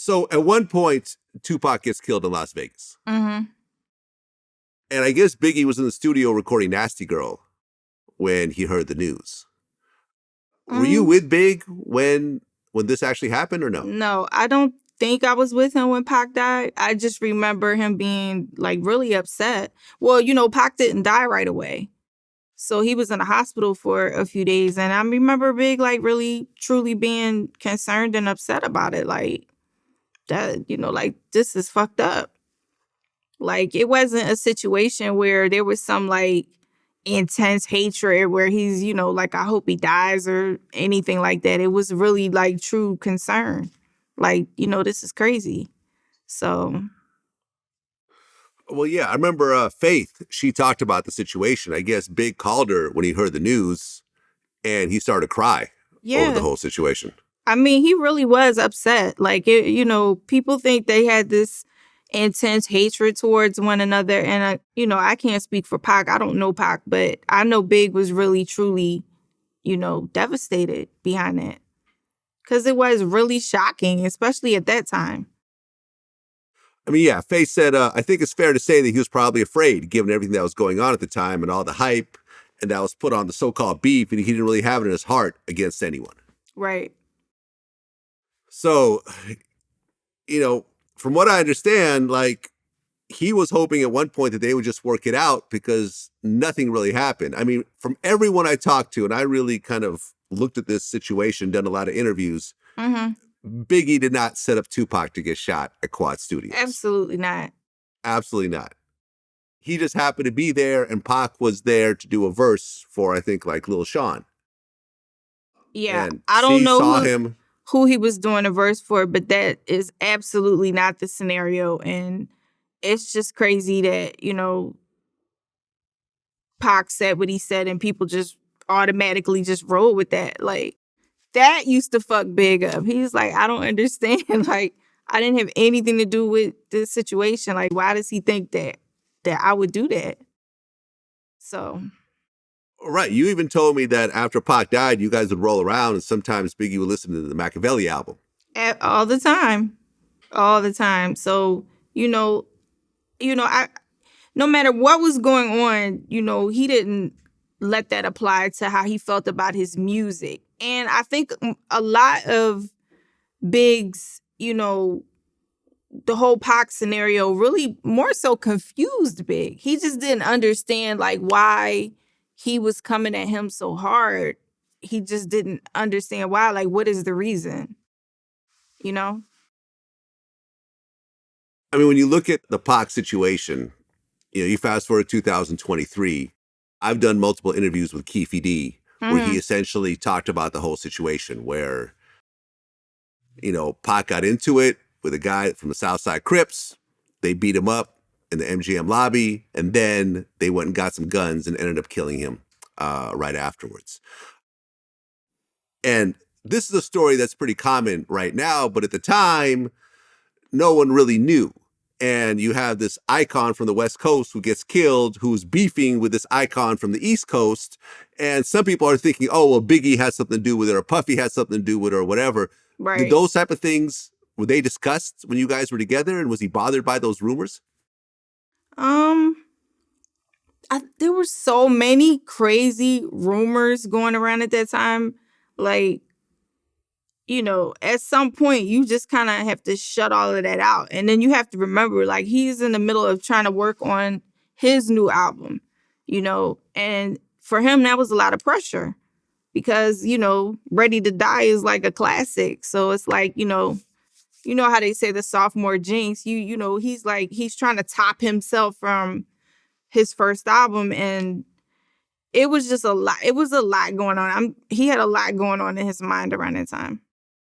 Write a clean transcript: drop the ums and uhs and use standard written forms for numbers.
So at one point, Tupac gets killed in Las Vegas. Mm-hmm. And I guess Biggie was in the studio recording Nasty Girl when he heard the news. Were you with Big when this actually happened or no? No, I don't think I was with him when Pac died. I just remember him being like really upset. Well, Pac didn't die right away. So he was in the hospital for a few days. And I remember Big like really truly being concerned and upset about it. Like that, like this is fucked up. Like it wasn't a situation where there was some like intense hatred where he's, like, I hope he dies or anything like that. It was really like true concern. Like, this is crazy. So. Well, yeah, I remember Faith, she talked about the situation. I guess Big called her when he heard the news and he started to cry over the whole situation. I mean, he really was upset. Like, people think they had this intense hatred towards one another. And, I can't speak for Pac. I don't know Pac, but I know Big was really, truly, devastated behind it. Because it was really shocking, especially at that time. I mean, yeah, Faye said, I think it's fair to say that he was probably afraid, given everything that was going on at the time and all the hype and that was put on the so-called beef, and he didn't really have it in his heart against anyone. Right. So, from what I understand, like, he was hoping at one point that they would just work it out because nothing really happened. I mean, from everyone I talked to, and I really kind of looked at this situation, done a lot of interviews, Biggie did not set up Tupac to get shot at Quad Studios. Absolutely not. Absolutely not. He just happened to be there, and Pac was there to do a verse for, I think, like Lil Sean. Yeah, and I don't know him. Who he was doing a verse for, but that is absolutely not the scenario. And it's just crazy that, Pac said what he said and people just automatically just roll with that. Like, that used to fuck Big up. He's like, I don't understand. Like, I didn't have anything to do with this situation. Like, why does he think that I would do that? So. Right. You even told me that after Pac died, you guys would roll around and sometimes Biggie would listen to the Machiavelli album. All the time. All the time. So, I no matter what was going on, he didn't let that apply to how he felt about his music. And I think a lot of Big's, the whole Pac scenario really more so confused Big. He just didn't understand like why he was coming at him so hard. He just didn't understand why. Like, what is the reason? I mean, when you look at the Pac situation, you fast forward 2023, I've done multiple interviews with Keefe D where he essentially talked about the whole situation where, Pac got into it with a guy from the Southside Crips. They beat him up in the MGM lobby, and then they went and got some guns and ended up killing him right afterwards. And this is a story that's pretty common right now, but at the time, no one really knew. And you have this icon from the West Coast who gets killed, who's beefing with this icon from the East Coast. And some people are thinking, oh, well, Biggie has something to do with it, or Puffy has something to do with it, or whatever. Right. Did those type of things, were they discussed when you guys were together? And was he bothered by those rumors? There were so many crazy rumors going around at that time. Like, at some point, you just kind of have to shut all of that out. And then you have to remember, like, he's in the middle of trying to work on his new album, and for him, that was a lot of pressure because, Ready to Die is like a classic. So it's like, how they say the sophomore jinx, he's trying to top himself from his first album. And it was just a lot. It was a lot going on. He had a lot going on in his mind around that time.